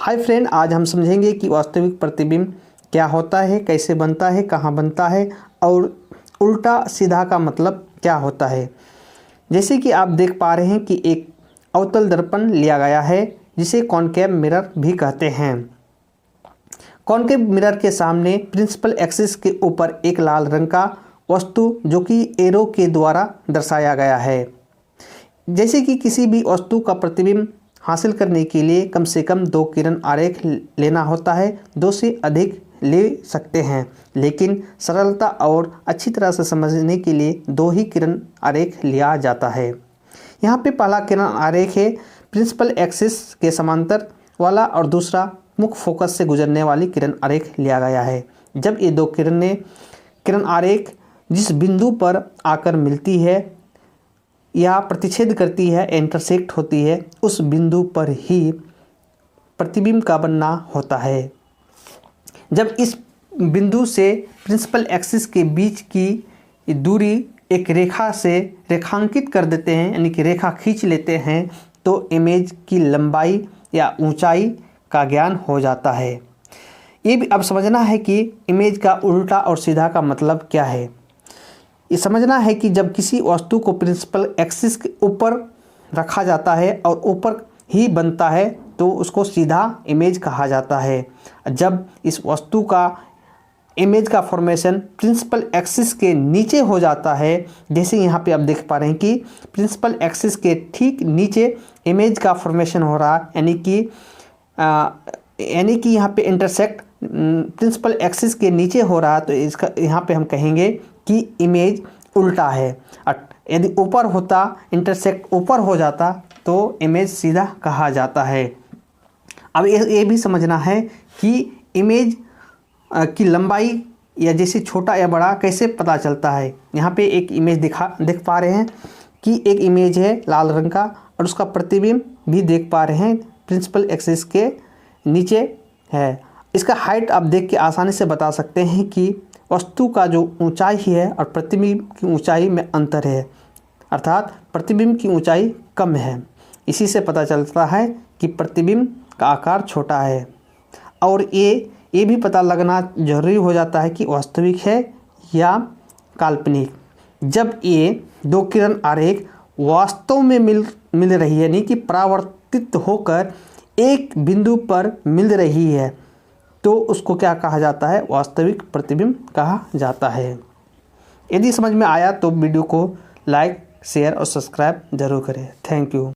Hi friend, आज हम समझेंगे कि वास्तविक प्रतिबिंब क्या होता है, कैसे बनता है, कहाँ बनता है और उल्टा सीधा का मतलब क्या होता है। जैसे कि आप देख पा रहे हैं कि एक अवतल दर्पण लिया गया है जिसे कॉनकेव मिरर भी कहते हैं। कॉनकेव मिरर के सामने प्रिंसिपल एक्सिस के ऊपर एक लाल रंग का वस्तु जो कि एरो के द्वारा दर्शाया गया है। जैसे कि किसी भी वस्तु का प्रतिबिंब हासिल करने के लिए कम से कम 2 किरण आरेख लेना होता है। 2 से अधिक ले सकते हैं, लेकिन सरलता और अच्छी तरह से समझने के लिए 2 ही किरण आरेख लिया जाता है। यहाँ पे पहला किरण आरेख है प्रिंसिपल एक्सिस के समांतर वाला और दूसरा मुख्य फोकस से गुजरने वाली किरण आरेख लिया गया है। जब ये 2 किरण आरेख जिस बिंदु पर आकर मिलती है या प्रतिच्छेद करती है, इंटरसेक्ट होती है, उस बिंदु पर ही प्रतिबिंब का बनना होता है। जब इस बिंदु से प्रिंसिपल एक्सिस के बीच की दूरी एक रेखा से रेखांकित कर देते हैं, यानी कि रेखा खींच लेते हैं, तो इमेज की लंबाई या ऊंचाई का ज्ञान हो जाता है। ये भी अब समझना है कि इमेज का उल्टा और सीधा का मतलब क्या है। ये समझना है कि जब किसी वस्तु को प्रिंसिपल एक्सिस के ऊपर रखा जाता है और ऊपर ही बनता है तो उसको सीधा इमेज कहा जाता है। जब इस वस्तु का इमेज का फॉर्मेशन प्रिंसिपल एक्सिस के नीचे हो जाता है, जैसे यहाँ पे आप देख पा रहे हैं कि प्रिंसिपल एक्सिस के ठीक नीचे इमेज का फॉर्मेशन हो रहा है, यानी कि यहाँ पे इंटरसेक्ट प्रिंसिपल एक्सिस के नीचे हो रहा है, तो इसका यहाँ पे हम कहेंगे कि इमेज उल्टा है। यदि ऊपर होता, इंटरसेक्ट ऊपर हो जाता, तो इमेज सीधा कहा जाता है। अब ये भी समझना है कि इमेज की लंबाई या जैसे छोटा या बड़ा कैसे पता चलता है। यहाँ पे एक इमेज देख पा रहे हैं कि एक इमेज है लाल रंग का और उसका प्रतिबिंब भी देख पा रहे हैं प्रिंसिपल एक्सिस के नीचे है। इसका हाइट आप देख के आसानी से बता सकते हैं कि वस्तु का जो ऊंचाई है और प्रतिबिंब की ऊंचाई में अंतर है, अर्थात प्रतिबिंब की ऊंचाई कम है। इसी से पता चलता है कि प्रतिबिंब का आकार छोटा है। और ये भी पता लगना जरूरी हो जाता है कि वास्तविक है या काल्पनिक। जब ये 2 किरण आरेख वास्तव में मिल रही है, यानी कि परावर्तित होकर एक बिंदु पर मिल रही है, तो उसको क्या कहा जाता है? वास्तविक प्रतिबिंब कहा जाता है। यदि समझ में आया तो वीडियो को लाइक, शेयर और सब्सक्राइब जरूर करें। Thank you.